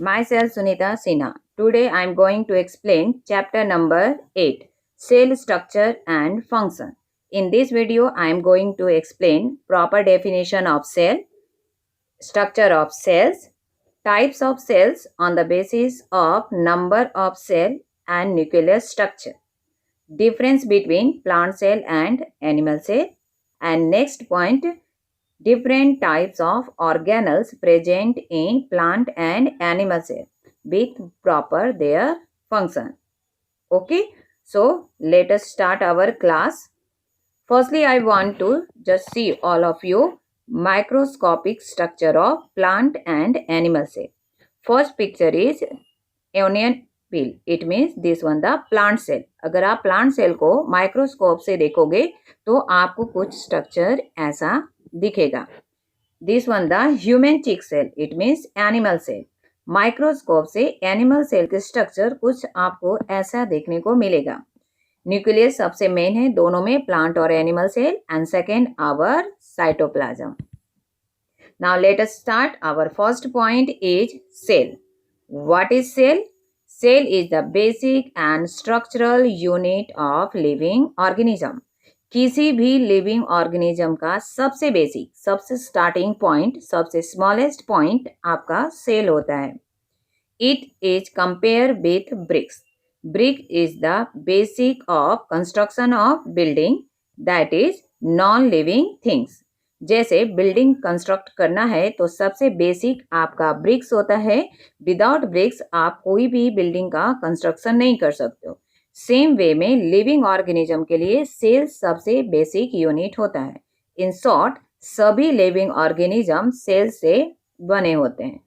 Myself Sunita Sinha. Today I am going to explain chapter number 8, Cell Structure and Function. In this video I am going to explain proper definition of cell, structure of cells, types of cells on the basis of number of cell and nuclear structure, difference between plant cell and animal cell, and next point, different types of organelles present in plant and animal cell with proper their function. Okay, so let us start our class. Firstly, I want to just see all of you microscopic structure of plant and animal cell. First picture is onion peel. It means this one the plant cell. अगर आप plant cell को microscope से देखोगे तो आपको कुछ structure ऐसा दिखेगा. This one the human chick cell. It means animal cell. Microscope से एनिमल सेल के स्ट्रक्चर कुछ आपको ऐसा देखने को मिलेगा. न्यूक्लियस सबसे मेन है दोनों में, प्लांट और animal cell, and second our cytoplasm. Now let us start. Our first point is cell. What is cell? Cell is the basic and structural unit of living organism. किसी भी living organism का सबसे basic, सबसे starting point, सबसे smallest point आपका cell होता है. It is compare with bricks. Brick is the basic of construction of building, that is non living things. जैसे बिल्डिंग कंस्ट्रक्ट करना है तो सबसे बेसिक आपका ब्रिक्स होता है. विदाउट ब्रिक्स आप कोई भी बिल्डिंग का कंस्ट्रक्शन नहीं कर सकते हो. सेम वे में लिविंग ऑर्गेनिज्म के लिए सेल सबसे बेसिक यूनिट होता है. इन शॉर्ट सभी लिविंग ऑर्गेनिज्म सेल से बने होते हैं.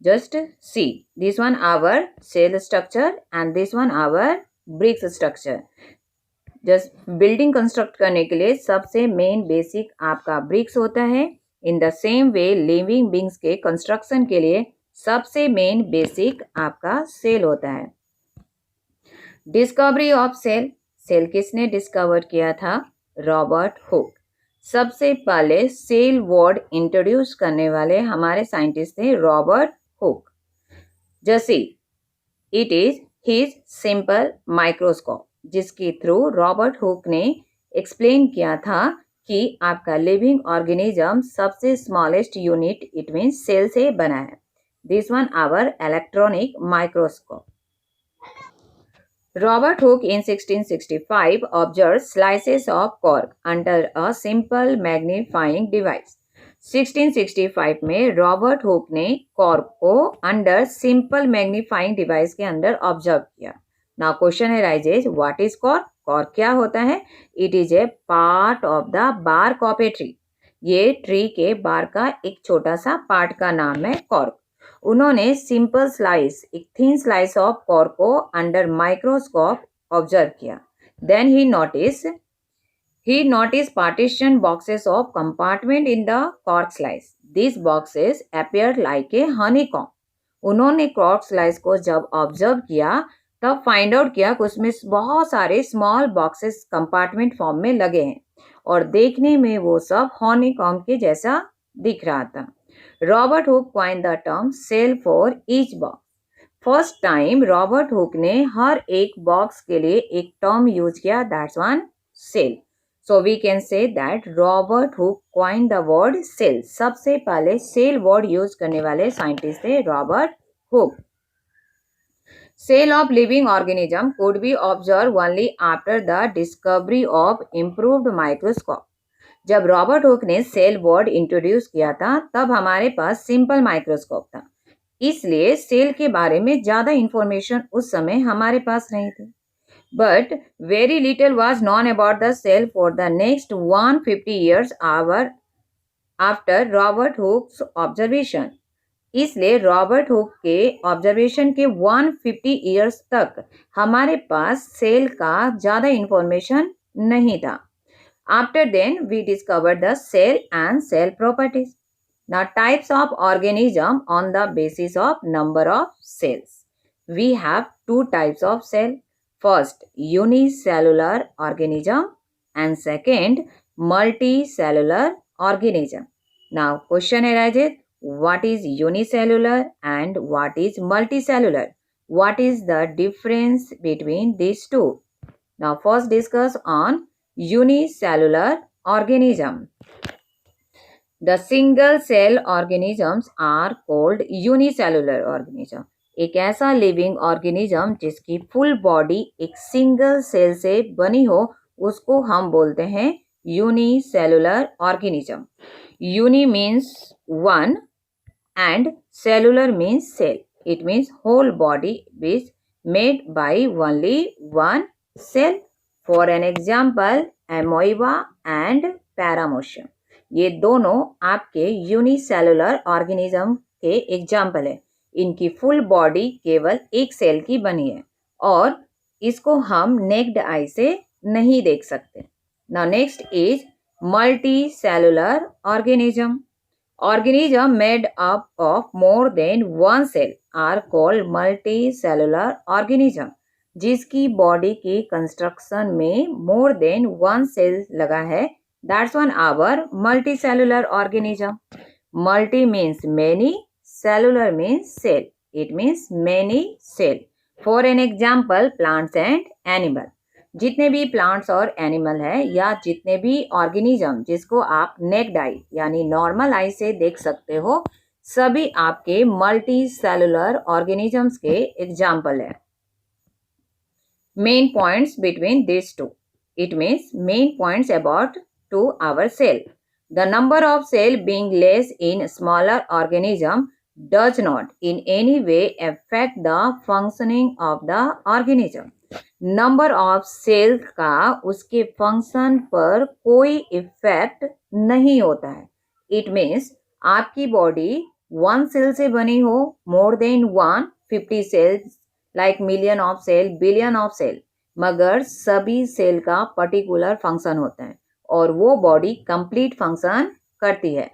Just see this one our cell structure and this one our bricks structure. Just building construct करने के लिए सबसे मेन बेसिक आपका ब्रिक्स होता है. In the same way living beings के कंस्ट्रक्शन के लिए सबसे मेन बेसिक आपका सेल होता है. Discovery of cell. सेल किसने डिस्कवर किया था? Robert Hooke. सबसे पहले सेल वर्ड इंट्रोड्यूस करने वाले हमारे साइंटिस्ट थे रॉबर्ट हुक. जैसे it is his simple microscope, जिसके थ्रू रॉबर्ट हुक ने एक्सप्लेन किया था कि आपका लिविंग ऑर्गेनिज्म सबसे smallest unit it means cell से बना है. This one our electronic microscope. Robert Hooke in 1665 observed slices of cork under a simple magnifying device. 1665 में रॉबर्ट हुक ने कॉर्क को अंडर सिंपल मैग्नीफाइंग डिवाइस के अंदर observe किया. Now question arises, what is cork? Cork क्या होता है? It is a part of the bark of a tree. ये ट्री के बार का एक छोटा सा पार्ट का नाम है कॉर्क. उन्होंने सिंपल स्लाइस, एक थिन स्लाइस ऑफ कॉर्क को अंडर माइक्रोस्कोप ऑब्जर्व किया. Then he notice partition boxes of compartment in the cork slice. This boxes appear like a honeycomb. उन्होंने कॉर्क स्लाइस को जब ऑब्जर्व किया तब फाइंड आउट किया कि उसमें बहुत सारे स्मॉल बॉक्सेस कंपार्टमेंट फॉर्म में लगे हैं और देखने में वो सब हनीकॉम्ब के जैसा दिख रहा था. Robert Hooke coined the term cell for each box. First time Robert Hooke ने हर एक बॉक्स के लिए एक टर्म यूज किया, that's one cell. So we can say that Robert Hooke coined the word cell. सबसे पहले सेल वर्ड यूज करने वाले साइंटिस्ट थे Robert hook. Cell of living organism could be observed only after the discovery of improved microscope. जब Robert Hooke ने cell word introduce किया था तब हमारे पास सिंपल माइक्रोस्कोप था, इसलिए सेल के बारे में ज़्यादा इंफॉर्मेशन उस समय हमारे पास नहीं थी. But very little was known about the cell for the next 150 years after Robert Hooke's observation. इसलिए रॉबर्ट हुक के ऑब्जर्वेशन के 150 ईयर्स तक हमारे पास सेल का ज़्यादा इंफॉर्मेशन नहीं था. After then, we discovered the cell and cell properties. Now, types of organism on the basis of number of cells. We have two types of cell. First, unicellular organism and second, multicellular organism. Now, question arises, what is unicellular and what is multicellular. What is the difference between these two? Now first discuss on unicellular organism. The single cell organisms are called unicellular organism. एक ऐसा living organism जिसकी full body एक single cell से बनी हो उसको हम बोलते हैं unicellular organism. Uni means one and cellular means cell. It means whole body is made by only one cell. For an example, amoeba and paramecium. ये दोनों आपके यूनिसेलुलर ऑर्गेनिज्म के एग्जाम्पल है. इनकी फुल बॉडी केवल एक सेल की बनी है और इसको हम नेक्ड आई से नहीं देख सकते. Now next is multi cellular organism. Organisms made up of more than one cell are called multicellular organism. जिसकी बॉडी की कंस्ट्रक्शन में मोर देन वन सेल लगा है, that's one our multicellular organism. Multi means many, cellular means cell. It means many cell. For an example plants and animal. जितने भी plants और एनिमल है या जितने भी ऑर्गेनिज्म जिसको आप नेक्ड आई यानी नॉर्मल आई से देख सकते हो, सभी आपके मल्टी सेलुलर ऑर्गेनिजम्स के एग्जाम्पल है. Main points between this two. It means main points about two our cell. The number of cell being less in smaller organism does not in any way affect the functioning of the organism. Number of cell का उसके function पर कोई effect नहीं होता है. It means आपकी body one cell से बनी हो, more than one, 50 cells, like million of cell, billion of cell, मगर सभी सेल का पर्टिकुलर फंक्शन होता है और वो बॉडी कंप्लीट फंक्शन करती है.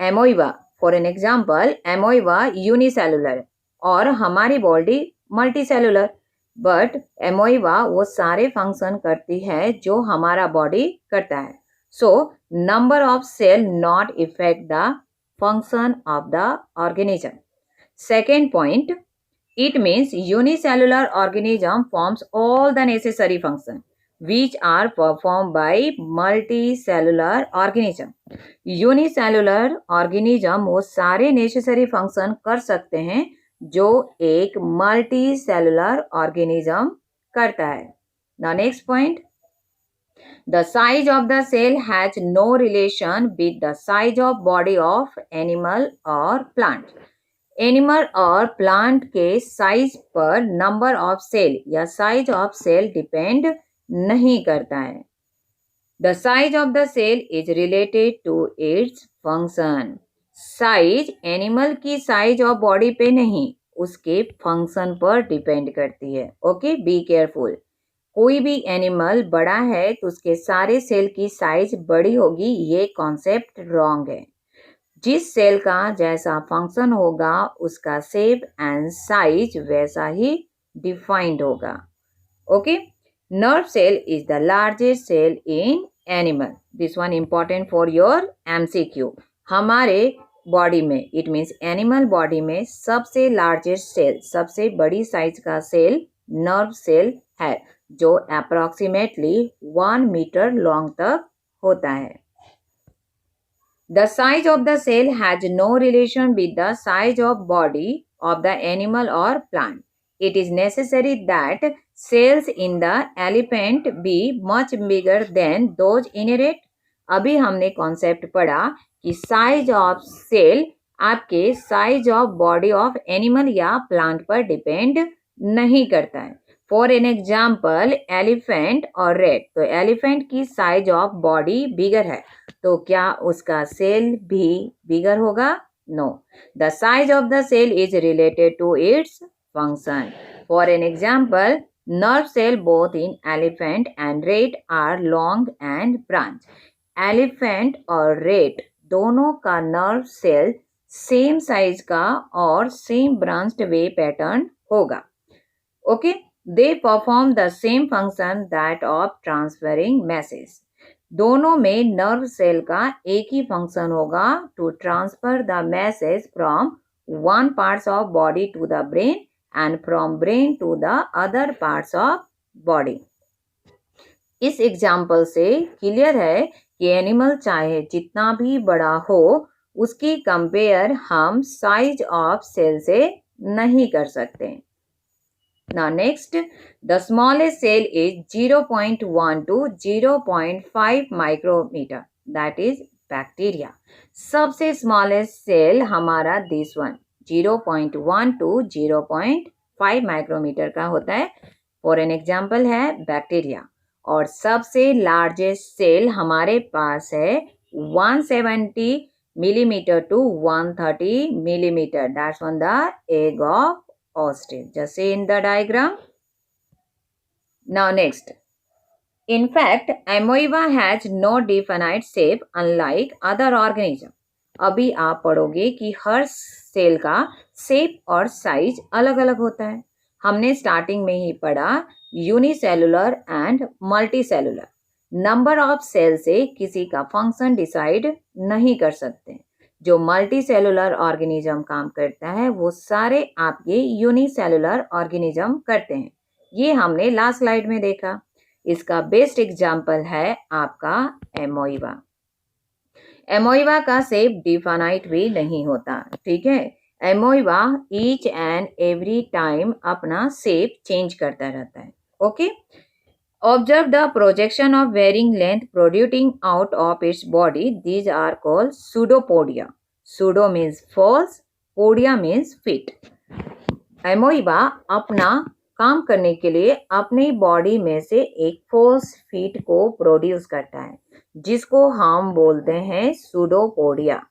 एमोइबा फॉर एन एग्जाम्पल, एमोइबा यूनिसेलुलर और हमारी बॉडी मल्टीसेलुलर, बट एमोइबा वो सारे फंक्शन करती है जो हमारा बॉडी करता है. So number of cell not effect the function of the organism. Second point, it means unicellular organism forms all the necessary function which are performed by multicellular organism. यूनिसेलुलर ऑर्गेनिज्म वो सारे नेसेसरी फंक्शन कर सकते हैं जो एक मल्टी सेलुलर ऑर्गेनिज्म करता है. Now next point, the size of the cell has no relation with the size of body of animal और प्लांट. एनिमल और प्लांट के साइज पर नंबर ऑफ सेल या साइज ऑफ सेल डिपेंड नहीं करता है. The size of the cell is related to its function. Size animal की size of body पे नहीं, उसके फंक्शन पर डिपेंड करती है. Okay, be careful. कोई भी एनिमल बड़ा है तो उसके सारे सेल की साइज बड़ी होगी, ये कॉन्सेप्ट रॉन्ग है. जिस सेल का जैसा फंक्शन होगा उसका शेप एंड साइज वैसा ही डिफाइंड होगा. Okay. Nerve cell is the largest cell in animal. This one important for your MCQ. हमारे बॉडी में, इट मीन्स एनिमल बॉडी में सबसे लार्जेस्ट सेल, सबसे बड़ी साइज का सेल नर्व सेल है जो अप्रोक्सीमेटली 1 मीटर लॉन्ग तक होता है. The size of the cell has no relation with the size of body of the animal or plant. It is necessary that cells in the elephant be much bigger than those in a rat. अभी हमने concept पढ़ा कि size of cell आपके size of body of animal या plant पर depend नहीं करता है. फॉर एन एग्जाम्पल एलिफेंट और रेट. तो एलिफेंट की साइज ऑफ बॉडी बिगर है तो क्या उसका सेल भी बिगर होगा? No. The size of the cell is related to its function. For an example, nerve cell both in elephant and rat are long and branch. Elephant और rat दोनों का nerve cell same size का और same branched way pattern होगा. Okay, they perform the same function that of transferring messages. दोनों में nerve cell का एक ही फंक्शन होगा, to transfer the message from one parts of body to the brain and from brain to the other parts of body. इस example से clear है कि एनिमल चाहे जितना भी बड़ा हो, उसकी कंपेयर हम साइज ऑफ सेल से नहीं कर सकते। Now next, the smallest cell is 0.1 to 0.5 micrometer, that is bacteria. सबसे smallest cell हमारा this one 0.1 to 0.5 micrometer का होता है। For an example है बैक्टीरिया। और सबसे लार्जेस्ट सेल हमारे पास है 170 millimeter to 130 millimeter. That's on the egg of ostrich. Just see in the diagram. Now next. In fact, amoeba has no definite shape unlike other organism. अभी आप पढ़ोगे कि हर सेल का शेप और साइज अलग अलग होता है। हमने स्टार्टिंग में ही पढ़ा unicellular and multicellular. Number of cell से किसी का फंक्शन डिसाइड नहीं कर सकते। जो मल्टी सेलुलर ऑर्गेनिज्म काम करता है वो सारे आपके यूनिसेलुलर ऑर्गेनिज्म करते हैं। ये हमने लास्ट स्लाइड में देखा। इसका बेस्ट एग्जाम्पल है आपका एमोइबा। एमोइबा का शेप डिफाइनाइट भी नहीं होता, ठीक है। एमोइबा ईच एंड एवरी टाइम अपना शेप चेंज करता रहता है। Okay. Observe the projection of varying length protruding out of its body. These are called pseudopodia. Pseudo means false, podia means fit. एमोइबा अपना काम करने के लिए अपनी बॉडी में से एक फॉल्स फीट को प्रोड्यूस करता है, जिसको हम बोलते हैं सूडोपोडिया।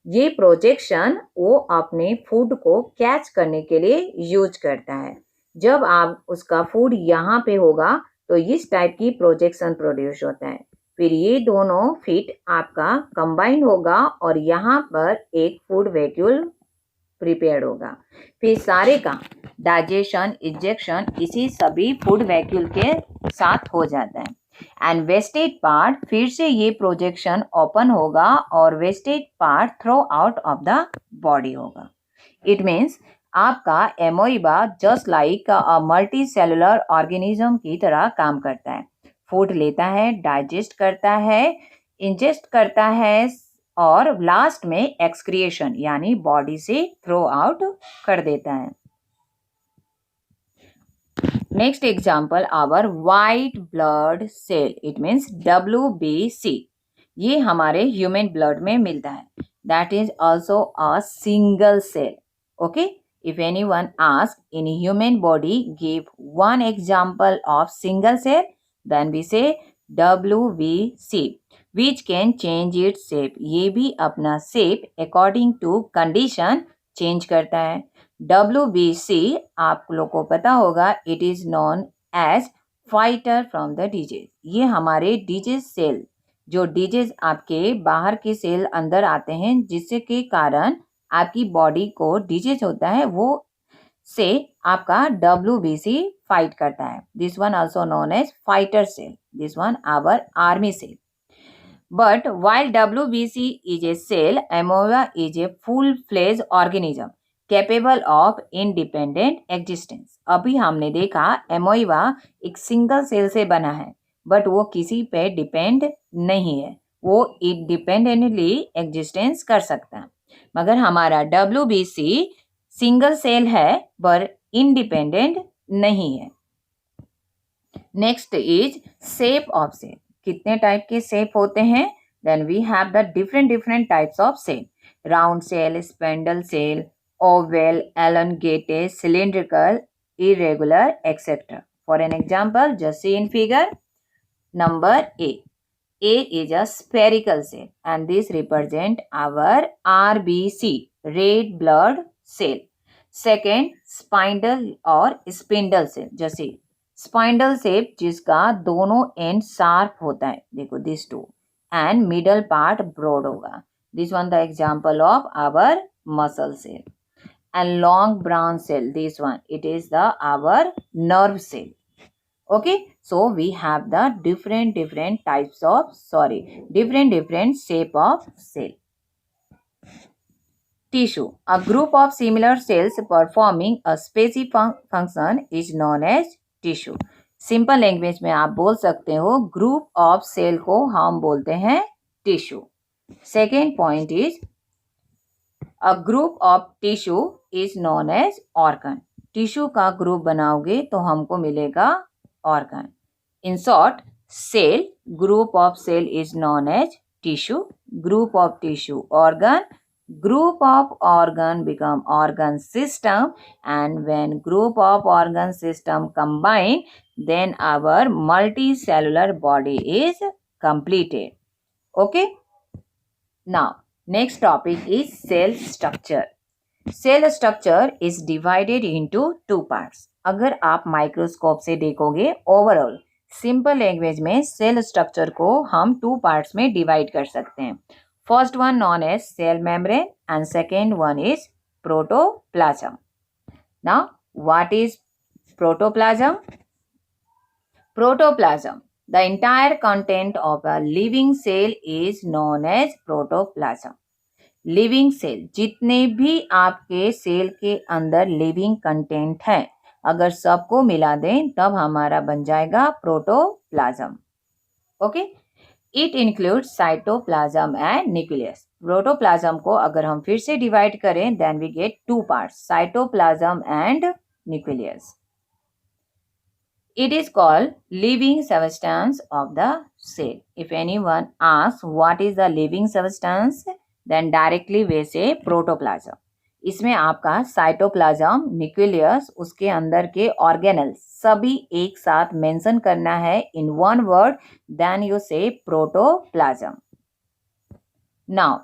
ये प्रोजेक्शन वो अपने फूड को कैच करने के लिए यूज करता है। जब आप उसका फूड यहाँ पे होगा तो इस टाइप की प्रोजेक्शन प्रोड्यूस होता है। फिर ये दोनों फीट आपका कंबाइन होगा और यहाँ पर एक फूड वैक्यूल प्रिपेयर होगा। फिर सारे का डाइजेशन, इंजेक्शन इसी सभी फूड वैक्यूल के साथ हो जाता है। एंड वेस्टेज पार्ट फिर से ये प्रोजेक्शन ओपन होगा और wastage part throw out of the body होगा। इट मीन्स आपका amoeba just like a multi cellular organism की तरह काम करता है। फूड लेता है, डाइजेस्ट करता है, इंजेस्ट करता है और लास्ट में एक्सक्रिएशन यानी बॉडी से थ्रो आउट कर देता है। Next example our white blood cell, it means WBC। ये हमारे ह्यूमन ब्लड में मिलता है। That is also a single cell. Okay, if anyone asks in human body give one example of single cell, then we say WBC, which can change its shape. ये भी अपना shape according to condition change करता है। WBC आप लोग को पता होगा, it is known as fighter from the disease। ये हमारे डिजीज सेल, जो डिजीज आपके बाहर के सेल अंदर आते हैं जिससे के कारण आपकी बॉडी को डिजीज होता है, वो से आपका WBC फाइट करता है। This one also known as fighter cell, this one our army cell. But while WBC is a cell, amoeba is a full fledge organism capable of independent existence. अभी हमने देखा एमोइबा एक सिंगल सेल से बना है, but वो किसी पे डिपेंड नहीं है, वो इंडिपेंडेंटली एग्जिस्टेंस कर सकता है। मगर हमारा WBC सिंगल सेल है पर इंडिपेंडेंट नहीं है। Next is shape of cell. कितने टाइप के शेप होते हैं? Then we have the different types of cell. Round cell, spindle cell, oval, elongated, cylindrical, irregular, etc. For an example, just see in figure. Number A. A is a spherical cell and this represent our RBC, red blood cell. Second, spindle और spindle cell, जैसे spindle shape जिसका दोनों end sharp होता है, देखो this two, and middle part broad होगा. This one the example of our muscle cell. And long branch cell, this one it is the our nerve cell. Okay, so we have the different shape of cell. Tissue. A group of similar cells performing a specific function is known as tissue. Simple language में आप बोल सकते हो group of cell को हम बोलते हैं tissue. Second point is a group of tissue is known as organ. Tissue का ग्रुप बनाओगे तो हमको मिलेगा organ. In short, cell, group of cell is known as tissue, group of tissue organ, group of organ become organ system, and when group of organ system combine, then our multicellular body is completed. Okay, now next topic is cell structure. Cell structure is divided into two parts. अगर आप microscope से देखोगे overall simple language में cell structure को हम two parts में divide कर सकते हैं. First one known as cell membrane and second one is protoplasm. Now what is protoplasm? Protoplasm, the entire content of a living cell is known as protoplasm. Living cell, जितने भी आपके cell के अंदर living content है, अगर सबको मिला दें तब हमारा बन जाएगा protoplasm. Okay, it includes cytoplasm and nucleus. Protoplasm को अगर हम फिर से डिवाइड करें then we get two parts, cytoplasm and nucleus. It is called living substance of the cell. If anyone asks what is the living substance, then directly we say protoplasm. इसमें आपका cytoplasm, nucleus, उसके अंदर के organelles सभी एक साथ mention करना है in one word, then you say protoplasm. Now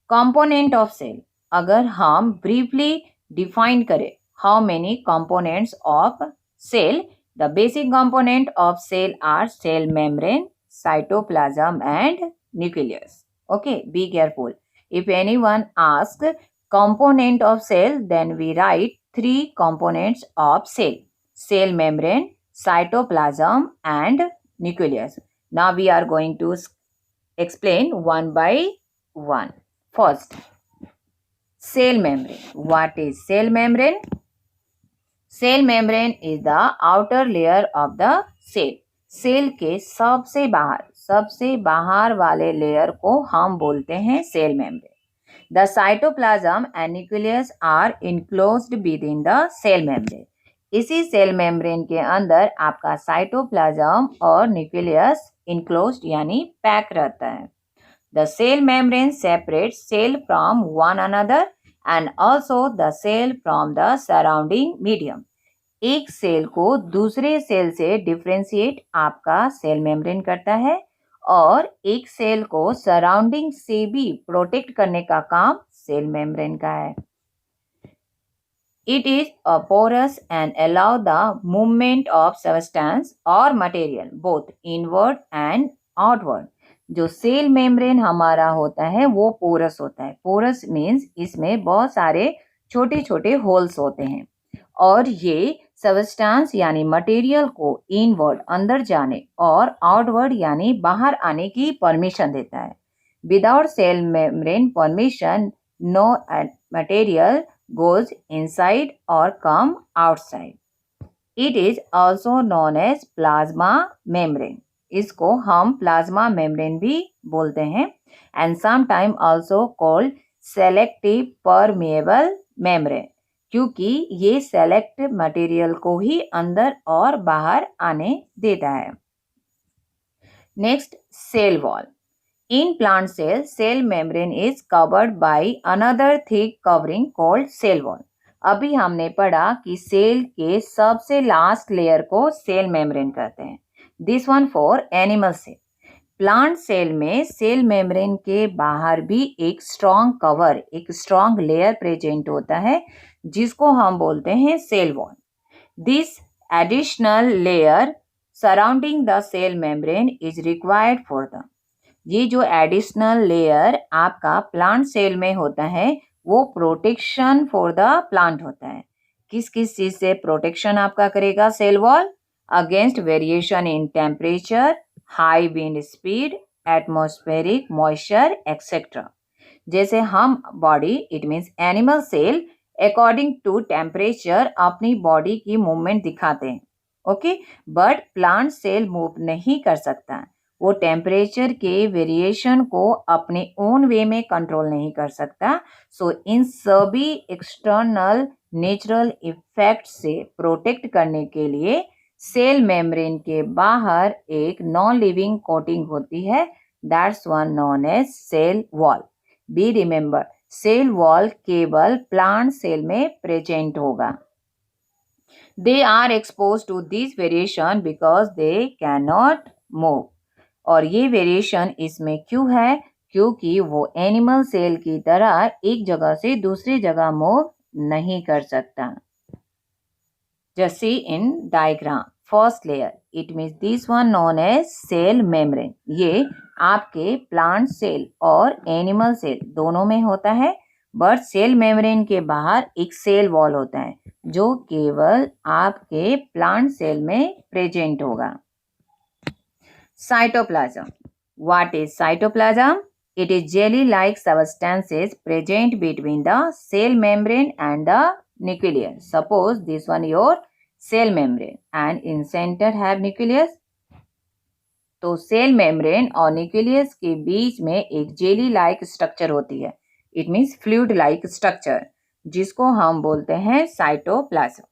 component of cell, अगर हम ब्रीफली डिफाइन करें how many components of cell, the basic component of cell are cell membrane, cytoplasm and nucleus. Okay, be careful. If anyone asks component of cell, then we write three components of cell: cell membrane, cytoplasm and nucleus. Now we are going to explain one by one. First, cell membrane. What is cell membrane? Cell membrane is the outer layer of the cell. Cell के सबसे बाहर वाले layer को हम बोलते हैं cell membrane. The cytoplasm and nucleus are enclosed within the cell membrane. इसी cell membrane के अंदर आपका साइटोप्लाज्म और न्यूक्लियस इनक्लोज्ड यानी पैक रहता है. The cell membrane separates cell from one another and also the cell from the surrounding medium. एक cell को दूसरे सेल से डिफरेंशिएट आपका सेल मेम्ब्रेन करता है और एक सेल को सराउंडिंग से भी प्रोटेक्ट करने का काम सेल मेम्ब्रेन का है. It is a porous and allow the movement of substance or material both inward and outward. जो सेल मेम्ब्रेन हमारा होता है वो पोरस होता है. पोरस मीन्स इसमें बहुत सारे छोटे छोटे होल्स होते हैं और ये सबस्टेंस यानी मटेरियल को इनवर्ड अंदर जाने और आउटवर्ड यानी बाहर आने की परमिशन देता है. Without cell membrane permission no material goes inside और come outside. It is also known as plasma membrane. इसको हम प्लाज्मा मेम्ब्रेन भी बोलते हैं and sometime also called selective permeable membrane, क्योंकि ये सेलेक्ट मटेरियल को ही अंदर और बाहर आने देता है. Next, cell wall. In plant cell, cell membrane is covered by another thick covering called cell wall. अभी हमने पढ़ा कि सेल के सबसे लास्ट लेयर को सेल मेम्ब्रेन कहते हैं. This one for animal cell. Plant cell में सेल मेम्ब्रेन के बाहर भी एक स्ट्रॉन्ग कवर, एक स्ट्रॉन्ग लेयर प्रेजेंट होता है जिसको हम बोलते हैं cell wall. This additional layer surrounding the cell membrane is required for the. ये जो एडिशनल लेयर आपका प्लांट सेल में होता है वो प्रोटेक्शन फॉर द प्लांट होता है. किस किस चीज से प्रोटेक्शन आपका करेगा cell wall? against variation in temperature, high wind speed, atmospheric moisture, etc. जैसे हम body it means animal cell according to temperature अपनी बॉडी की मूवमेंट दिखाते हैं, okay, but plant cell move नहीं कर सकता, वो टेम्परेचर के वेरिएशन को अपने ओन वे में कंट्रोल नहीं कर सकता। सो इन सभी एक्सटर्नल नेचुरल इफेक्ट से प्रोटेक्ट करने के लिए सेल मेम्ब्रेन के बाहर एक नॉन लिविंग कोटिंग होती है, that's one known as cell wall. Be remember, cell wall केवल प्लांट सेल में प्रेजेंट होगा। They are expose to this variation because they can not move. और ये वेरिएशन इसमें क्यों है? क्योंकि वो एनिमल सेल की तरह एक जगह से दूसरी जगह मूव नहीं कर सकता। Just see in diagram, first layer, it means this one known as cell membrane. ये आपके प्लांट सेल और एनिमल सेल दोनों में होता है, बट सेल मेम्ब्रेन के बाहर एक सेल वॉल होता है जो केवल आपके प्लांट सेल में प्रेजेंट होगा। Cytoplasm, what is cytoplasm? It is jelly-like substances present between the cell membrane and the nucleus. Suppose this one your cell membrane and in center have nucleus. तो cell membrane और nucleus के बीच में एक jelly like structure होती है, it means fluid like structure, जिसको हम बोलते हैं साइटोप्लाज्म।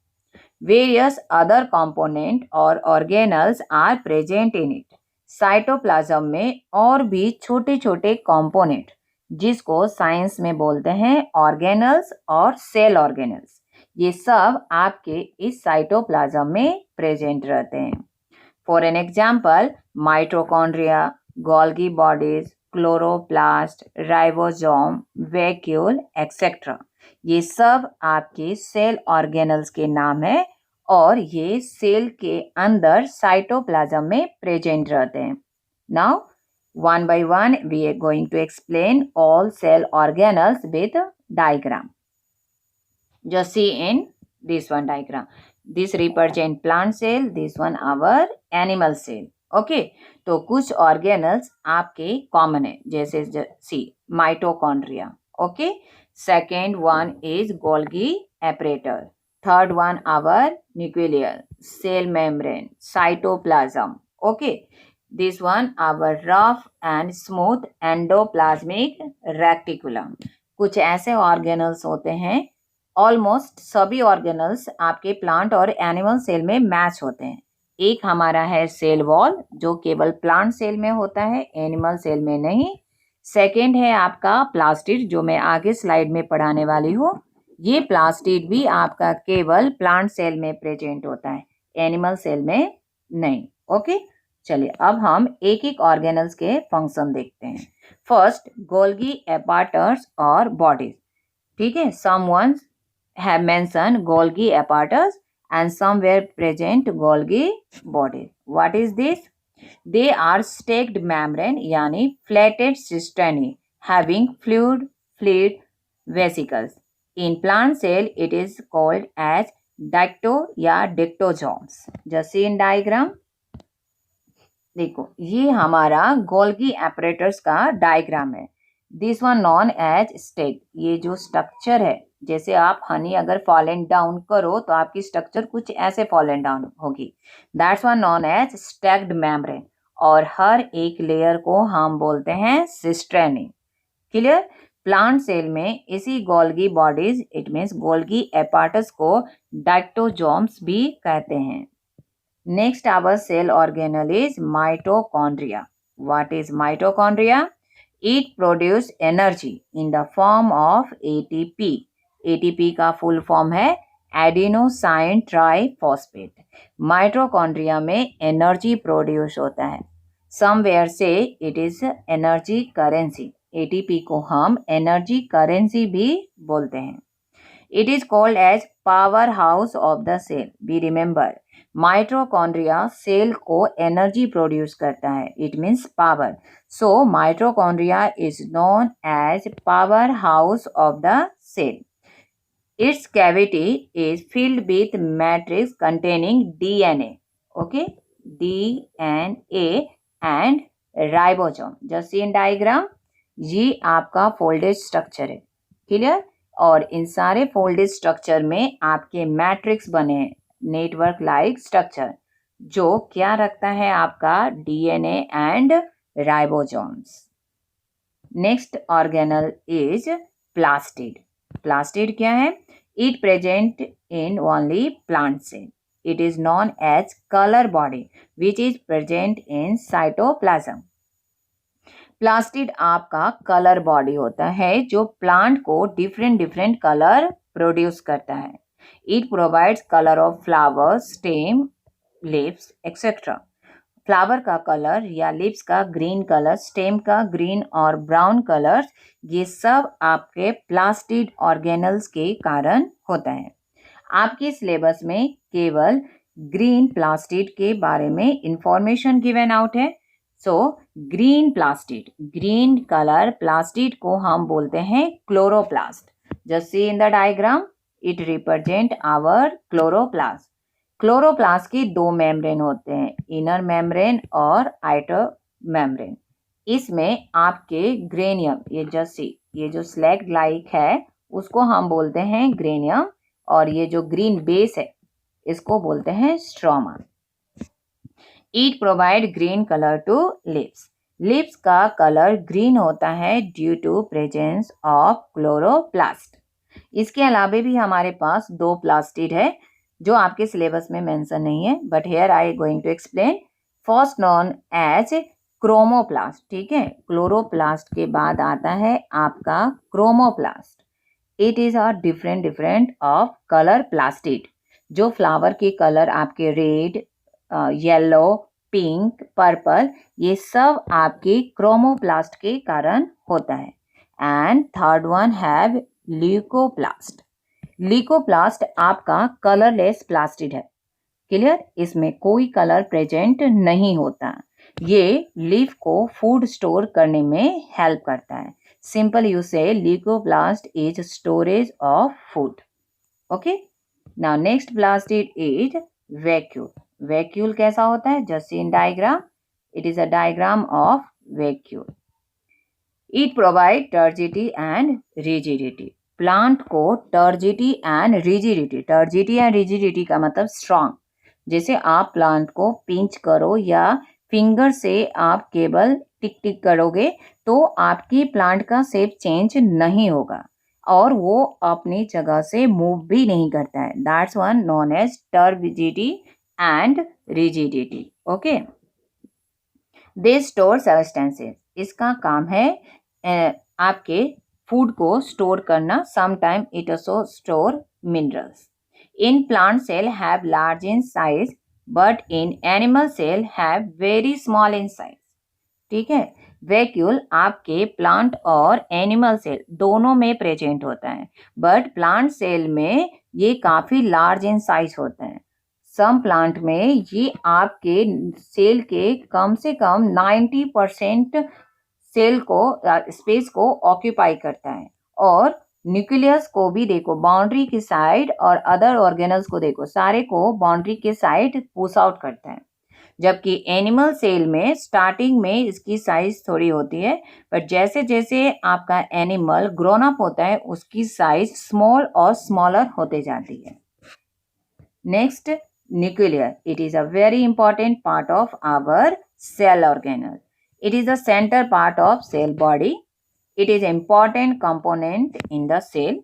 वेरियस अदर कंपोनेंट और organelles are present in it. Cytoplasm में और भी छोटे छोटे कंपोनेंट, जिसको साइंस में बोलते हैं ऑर्गेनल्स और सेल ऑर्गेनल्स, ये सब आपके इस साइटोप्लाज्म में प्रेजेंट रहते हैं। For an example, mitochondria, Golgi bodies, chloroplast, ribosome, vacuole etcetera, ये सब आपके सेल ऑर्गेनल्स के नाम है और ये सेल के अंदर साइटोप्लाज्म में प्रेजेंट रहते हैं। Now one by one we are going to explain all cell organelles with diagram. Just see in this one diagram, this represent plant cell, this one our animal cell, okay. तो कुछ organelles आपके common है, जैसे see mitochondria, okay, second one is Golgi apparatus, third one our nucleus, cell membrane, cytoplasm, okay. This one our rough and smooth endoplasmic reticulum. कुछ ऐसे organelles होते हैं, almost सभी ऑर्गेनल्स आपके प्लांट और एनिमल सेल में मैच होते हैं। एक हमारा है सेल वॉल जो केवल प्लांट सेल में होता है, एनिमल सेल में नहीं। सेकेंड है आपका प्लास्टिड जो मैं आगे स्लाइड में पढ़ाने वाली हूँ, ये प्लास्टिड भी आपका केवल प्लांट सेल में प्रेजेंट होता है, एनिमल सेल में नहीं, ओके। चलिए अब हम एक एक ऑर्गेनल्स के फंक्शन देखते हैं। फर्स्ट, गोल्गी एपार्टस और बॉडीज, ठीक है। Some ones have mention Golgi apparatus and somewhere present Golgi bodies. What is this? They are stacked membrane यानी flatted cisternae having fluid vesicles. In plant cell it is called as dicto या dictosomes. Just see in diagram. देखो ये हमारा Golgi apparatus का diagram है। This one known as stack, ये जो structure है, जैसे आप हनी अगर फॉल एंड डाउन करो तो आपकी स्ट्रक्चर कुछ ऐसे फॉल एंड डाउन होगी, that's one known as stacked membrane. और हर एक लेयर को हम बोलते हैं सिस्ट्रेनी, क्लियर। प्लांट सेल में इसी Golgi bodies it means Golgi apparatus को डाइक्टोजोम्स भी कहते हैं। Next our cell organelle is mitochondria. What is mitochondria? It produce energy in the form of ATP. ATP का फुल फॉर्म है एडिनोसाइन ट्राइफॉस्फेट। माइटोकॉन्ड्रिया में energy produce होता है, somewhere से it is energy currency. ATP को हम energy currency भी बोलते हैं। It is called as powerhouse of the cell. Be remember, mitochondria cell को एनर्जी प्रोड्यूस करता है, it means power. So mitochondria is known as power house of the cell. Its cavity is filled with matrix containing DNA, Okay, DNA and ribosome. Just see in diagram, ये आपका folded structure है। Clear? और इन सारे folded structure में आपके matrix बने हैं, network like structure, जो क्या रखता है आपका DNA and ribosomes. Next organelle is plastid. Plastid क्या है? It present in only plant cell. It is known as color body which is present in cytoplasm. Plastid आपका कलर बॉडी होता है जो प्लांट को डिफरेंट डिफरेंट कलर प्रोड्यूस करता है। It provides colour of flower, stem, leaves etcetera. Flower का colour या leaves का ग्रीन कलर, स्टेम का ग्रीन और ब्राउन कलर, ये सब आपके प्लास्टिड ऑर्गेनल्स के कारण होता है। आपके सिलेबस में केवल ग्रीन प्लास्टिड के बारे में इंफॉर्मेशन गिवन आउट है। So green plastid, green colour plastid को हम बोलते हैं chloroplast. Just see in the diagram, it represent our chloroplast. Chloroplast के दो मेम्ब्रेन होते हैं, इनर मेम्ब्रेन और आउटर मेम्ब्रेन। इसमें आपके ग्रेनियम, ये जस्ट सी, ये जो स्लैग लाइक है उसको हम बोलते हैं ग्रेनियम, और ये जो ग्रीन बेस है इसको बोलते हैं stroma. It provide green colour to leaves. Leaves का कलर ग्रीन होता है due to presence of chloroplast. इसके अलावा भी हमारे पास दो प्लास्टिड है जो आपके सिलेबस में मेंशन नहीं है, but here I going to explain. First known as chromoplast. ठीक है, क्लोरोप्लास्ट के बाद आता है आपका chromoplast. It is a different of colour plastid, जो फ्लावर के कलर आपके रेड, येलो, पिंक, पर्पल, ये सब आपके क्रोमोप्लास्ट के कारण होता है। And third one have leucoplast. Leucoplast आपका कलरलेस प्लास्टिड है। क्लियर? इसमें कोई कलर प्रेजेंट नहीं होता। ये लीफ को फूड स्टोर करने में हेल्प करता है। Simple you say leucoplast is storage of food. Okay. Now next plastid is vacuole. Vacuole कैसा होता है? Just see in diagram. It is a diagram of vacuole. It provide turgidity and rigidity. Plant को turgidity and rigidity, turgidity and rigidity का मतलब strong. जैसे आप plant को pinch करो या फिंगर से आप केबल टिक टिक करोगे तो आपकी प्लांट का शेप चेंज नहीं होगा और वो अपनी जगह से मूव भी नहीं करता है। That's one known as turgidity and rigidity. Okay, they store substances. इसका काम है आपके फूड को स्टोर करना। Sometime it also store minerals. In plant cell have large in size but in animal cell have very small in size. ठीक है, vacuole आपके plant और एनिमल सेल दोनों में प्रेजेंट होता है, बट प्लांट सेल में ये काफी लार्ज इन साइज होता है। सम प्लांट में ये आपके सेल के कम से कम 90% सेल को स्पेस को ऑक्यूपाई करता है। और न्यूक्लियस को भी देखो बाउंड्री की साइड, और अदर ऑर्गेनल्स को देखो सारे को बाउंड्री के साइड पुश आउट करता है। जबकि एनिमल सेल में स्टार्टिंग में इसकी साइज थोड़ी होती है, बट जैसे जैसे आपका एनिमल ग्रोन अप होता है उसकी साइज स्मॉल और स्मॉलर होते जाती है। Next, nuclear. It is a very important part of our cell organelle. It is the center part of cell body. It is an important component in the cell.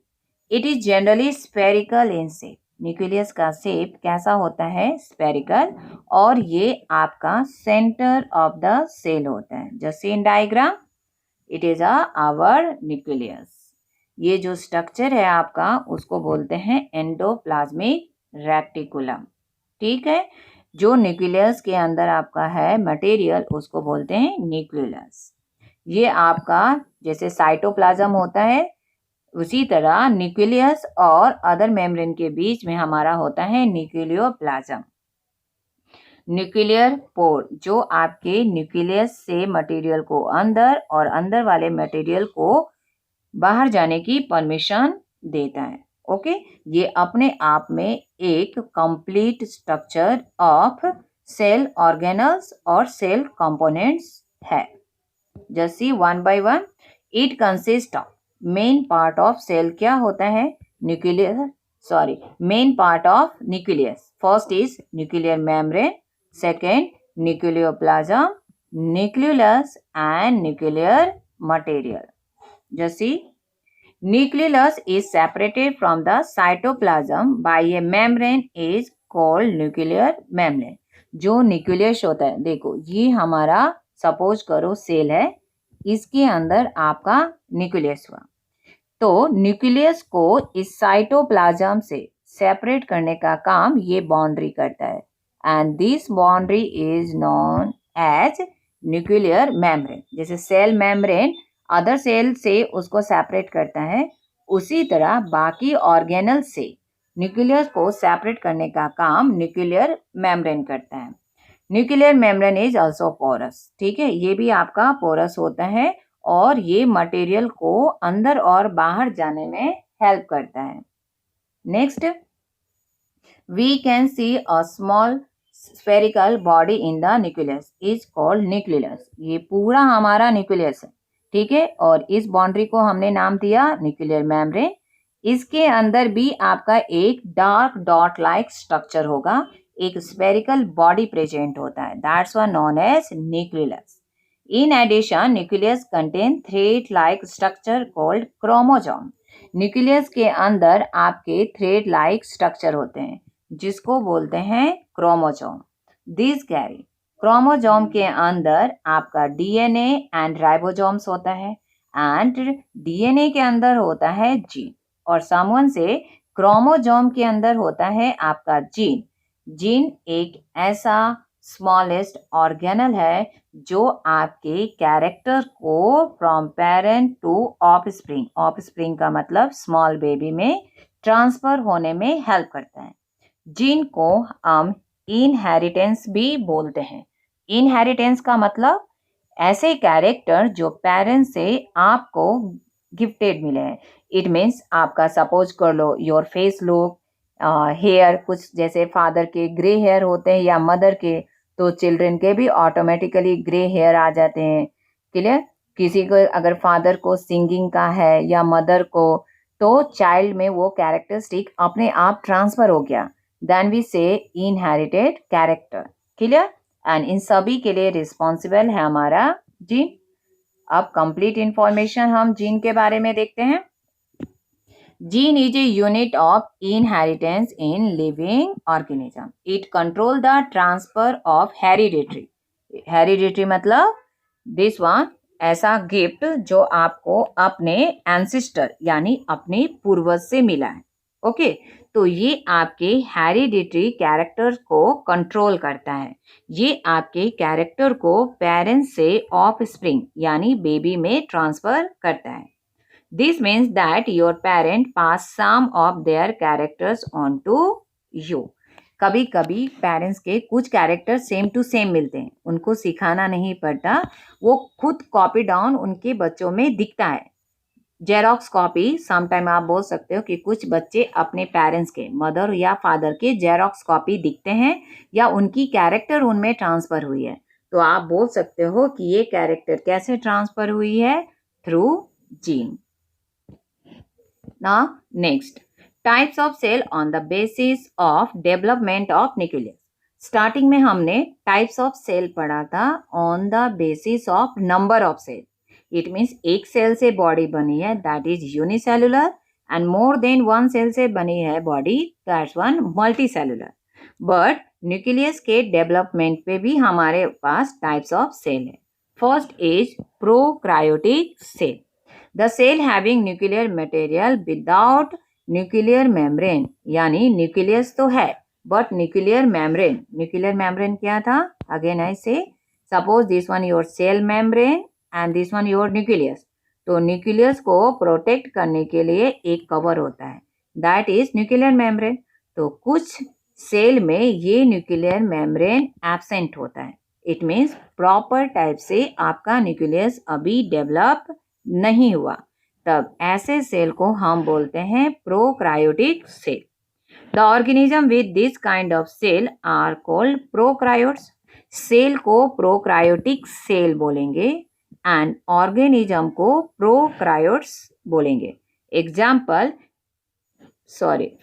It is generally spherical in shape. Nucleus का shape कैसा होता है? Spherical, और ये आपका centre of the cell होता है। Just see in diagram, it is our nucleus. ये जो स्ट्रक्चर है आपका उसको बोलते हैं एंडोप्लाज्मिक रेटिकुलम। ठीक है, जो न्यूक्लियस के अंदर आपका है मटेरियल उसको बोलते हैं न्यूक्लियस। ये आपका जैसे साइटोप्लाज्म होता है उसी तरह न्यूक्लियस और अदर मेम्ब्रेन के बीच में हमारा होता है न्यूक्लियोप्लाज्म। न्यूक्लियर पोर, जो आपके न्यूक्लियस से मटेरियल को अंदर और अंदर वाले मटेरियल को बाहर जाने की परमिशन देता है। ओके, ये अपने आप में एक complete structure of cell organelles और सेल कंपोनेंट्स है। Just see one by one. It consist of, main part of cell क्या होता है? Main part of nucleus. First is nuclear membrane, second nucleoplasm, nucleus and nuclear material. Just see, nucleus is separated from the cytoplasm by a membrane is called nuclear membrane। जो nucleus होता है, देखो ये हमारा suppose करो cell है, इसके अंदर आपका न्यूक्लियस हुआ, तो न्यूक्लियस को इस साइटोप्लाज्म से सेपरेट करने का काम ये बाउंड्री करता है, and this boundary is known as nuclear membrane. जैसे सेल मेम्ब्रेन अदर सेल से उसको सेपरेट करता है, उसी तरह बाकी ऑर्गेनल से न्यूक्लियस को सेपरेट करने का काम न्यूक्लियर मेम्ब्रेन करता है। Nuclear membrane is also porous, ठीक है, ये भी आपका पोरस होता है और ये मटेरियल को अंदर और बाहर जाने में हेल्प करता है। Next, we can see a small spherical body in the nucleus is called nucleus. ये पूरा हमारा न्यूक्लियस है, ठीक है, और इस बाउंड्री को हमने नाम दिया न्यूक्लियर मेम्ब्रेन। इसके अंदर भी आपका एक डार्क डॉट लाइक स्ट्रक्चर होगा, एक स्फेरिकल बॉडी प्रेजेंट होता है, that's one known as nucleus. In addition nucleus contain thread like structure called chromosome. Nucleus के अंदर आपके थ्रेड लाइक स्ट्रक्चर होते हैं जिसको बोलते हैं क्रोमोसोम। दिस कैरी, क्रोमोसोम के अंदर आपका डीएनए एंड राइबोसोम्स होता है, एंड डीएनए के अंदर होता है जीन, और समवन से क्रोमोसोम के अंदर होता है आपका जीन। जीन एक ऐसा स्मॉलेस्ट ऑर्गेनल है जो आपके कैरेक्टर को from parent to offspring, offspring का मतलब स्मॉल बेबी में ट्रांसफर होने में हेल्प करता है। जीन को हम इनहेरिटेंस भी बोलते हैं। इनहेरिटेंस का मतलब ऐसे कैरेक्टर जो पेरेंट्स से आपको गिफ्टेड मिले हैं। इट मीन्स आपका सपोज कर लो योर फेस लुक, हेयर, कुछ जैसे फादर के ग्रे हेयर होते हैं या मदर के, तो चिल्ड्रन के भी ऑटोमेटिकली ग्रे हेयर आ जाते हैं। क्लियर? किसी को अगर फादर को सिंगिंग का है या मदर को, तो चाइल्ड में वो कैरेक्टरिस्टिक अपने आप ट्रांसफर हो गया, देन वी से inherited character. Clear? And in सभी के लिए रिस्पॉन्सिबल है हमारा जीन। अब कंप्लीट इंफॉर्मेशन हम जीन के बारे में देखते हैं। Gene is a unit of inheritance in living organism. It control the transfer of hereditary. Hereditary मतलब दिस वन, ऐसा गिफ्ट जो आपको अपने एंसेस्टर यानी अपने पूर्वज से मिला है। ओके, तो ये आपके हेरिडिटरी कैरेक्टर को कंट्रोल करता है। ये आपके कैरेक्टर को पेरेंट्स से ऑफस्प्रिंग यानी बेबी में ट्रांसफर करता है। This means that your parent pass some of their characters on to you. कभी कभी पेरेंट्स के कुछ कैरेक्टर सेम टू सेम मिलते हैं, उनको सिखाना नहीं पड़ता, वो खुद कॉपी डाउन उनके बच्चों में दिखता है। जेरोक्स कॉपी, समटाइम आप बोल सकते हो कि कुछ बच्चे अपने पेरेंट्स के, मदर या फादर के जेरोक्स कॉपी दिखते हैं या उनकी कैरेक्टर उनमें ट्रांसफर हुई है, तो आप बोल सकते हो कि ये कैरेक्टर कैसे ट्रांसफर हुई है? Through gene. Now next, types of cell on the basis of development of nucleus. Starting में हमने टाइप्स ऑफ सेल पढ़ा था on the basis of number of cell. It means एक सेल से बॉडी बनी है, that is unicellular, and more than one cell से बनी है body, that's one multicellular. But nucleus के डेवलपमेंट पे भी हमारे पास टाइप्स ऑफ सेल है। First is prokaryotic cell, the cell having nuclear material without nuclear membrane. यानी न्यूक्लियस तो है but nuclear membrane, nuclear membrane क्या था? Again I say, suppose this one your cell membrane and this one your nucleus. तो nucleus को protect करने के लिए एक कवर होता है, दैट इज न्यूक्लियर मेम्ब्रेन। तो कुछ सेल में ये न्यूक्लियर मेम्ब्रेन एब्सेंट होता है। इट मीन्स प्रॉपर टाइप से आपका न्यूक्लियस अभी डेवलप नहीं हुआ, तब ऐसे सेल को हम बोलते हैं prokaryotic cell. The organism with this kind of cell are called prokaryotes. Cell को प्रोक्रायोटिक सेल बोलेंगे एंड ऑर्गेनिज्म को प्रोक्रायोट्स बोलेंगे. Example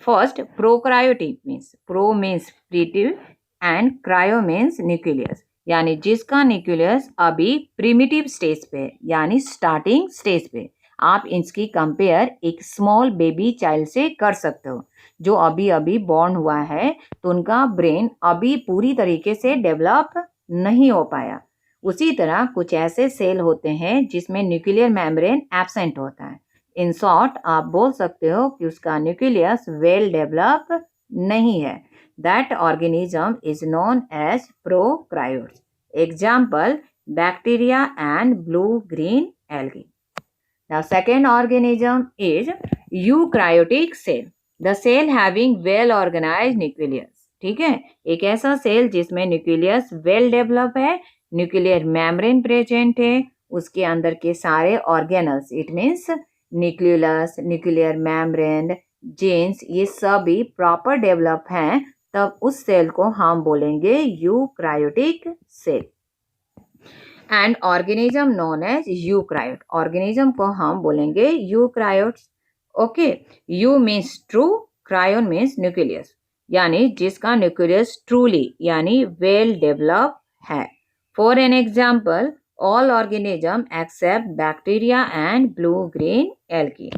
first prokaryotic means pro means primitive and karyo means nucleus, यानी जिसका न्यूक्लियस अभी प्रिमिटिव स्टेज पे यानी starting stage पे. आप इसकी कंपेयर एक स्मॉल बेबी चाइल्ड से कर सकते हो जो अभी अभी बॉर्न हुआ है, तो उनका ब्रेन अभी पूरी तरीके से डेवलप नहीं हो पाया. उसी तरह कुछ ऐसे सेल होते हैं जिसमें न्यूक्लियर मेम्ब्रेन एब्सेंट होता है. इन शॉर्ट आप बोल सकते हो कि उसका न्यूक्लियस वेल डेवलप नहीं है. That organism is known as prokaryotes. Example bacteria and blue green algae. The second organism is eukaryotic cell. The cell having well organized nucleus. ठीक है, एक ऐसा सेल जिसमें न्यूक्लियस वेल डेवलप है, nuclear membrane present है, उसके अंदर के सारे organelles it means nucleus, nuclear membrane, genes ये सभी प्रॉपर डेवलप हैं, तब उस सेल को हम बोलेंगे eukaryotic cell. And organism known as eukaryote. Organism को हम बोलेंगे eukaryotes. Okay, eu means true, karyon means nucleus, यानी जिसका न्यूक्लियस ट्रूली यानी वेल डेवलप है. For an example all organism except bacteria and blue green algae.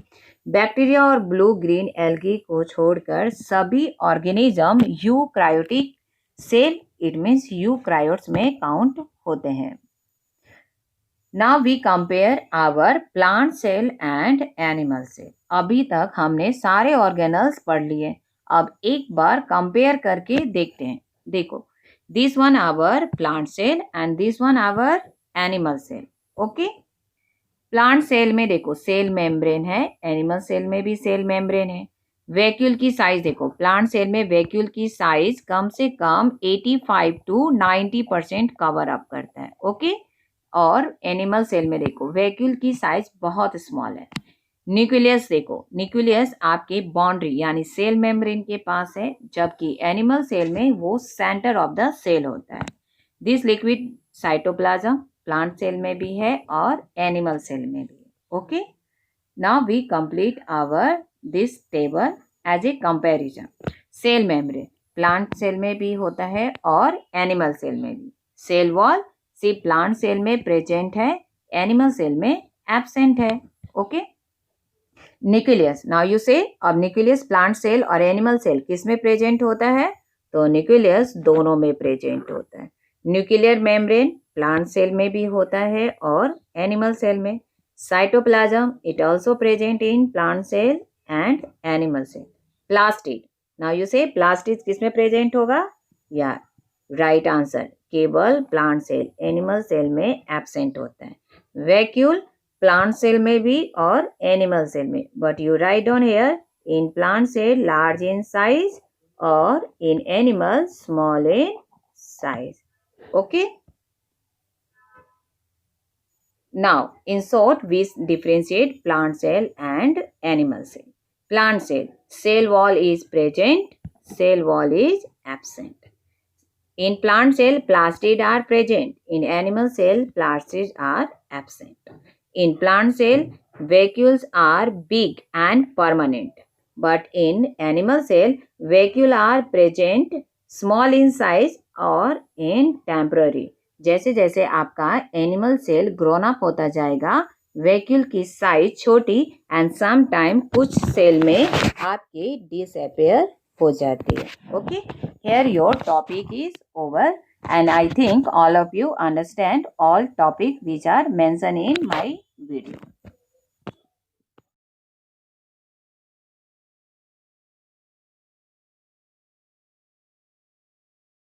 Bacteria और blue green algae को छोड़कर सभी organism eukaryotic cell it means eukaryotes में count होते हैं. Now we compare our plant cell and animal cell. अभी तक हमने सारे ऑर्गेनल्स पढ़ लिए. अब एक बार कंपेयर करके देखते हैं. देखो, this one our plant cell and this one our animal cell. Okay, plant cell में देखो सेल मेम्ब्रेन है, एनिमल सेल में भी सेल मेम्ब्रेन है. वैक्यूल की साइज देखो, प्लांट सेल में वैक्यूल की साइज कम से कम 85 to 90% कवर अप करता है. ओके, और एनिमल सेल में देखो वैक्यूल की साइज बहुत स्मॉल है. न्यूक्लियस देखो, न्यूक्लियस आपके बाउंड्री यानी सेल मेम्ब्रेन के पास है, जबकि एनिमल सेल में वो सेंटर ऑफ द सेल होता है. This liquid cytoplasm plant cell में भी है और एनिमल सेल में भी है. Okay, now we complete our this table as a comparison. Cell membrane plant cell में भी होता है और एनिमल सेल में भी. Cell wall see plant cell में प्रेजेंट है, एनिमल सेल में एब्सेंट है. Okay, nucleus now you say. अब न्यूक्लियस प्लांट सेल और एनिमल सेल किस में प्रेजेंट होता है? तो न्यूक्लियस दोनों में प्रेजेंट होता है. न्यूक्लियर मेम्ब्रेन प्लांट सेल में भी होता है और एनिमल सेल में. Cytoplasm it also present in plant cell and animal cell. Plastid now you say plastid किस में प्रेजेंट होगा? या राइट आंसर, केवल प्लांट सेल, एनिमल सेल में एब्सेंट होता है. वैक्यूल प्लांट सेल में भी और एनिमल सेल में, but you write down here in plant cell large in size और in animal small in size. Okay, now in short we differentiate plant cell and animal cell. Plant cell, cell wall is present, cell wall is absent. In plant cell, plastid are present. In animal cell, plastids are absent. In plant cell, vacuoles are big and permanent. But in animal cell, vacuoles are present, small in size और in temporary. जैसे जैसे आपका animal cell grown up होता जाएगा, vacuole की size छोटी and some time कुछ cell में आपके डिसअपेयर हो जाती है. Okay, here your topic is over and I think all of you understand all topic which are mentioned in my video.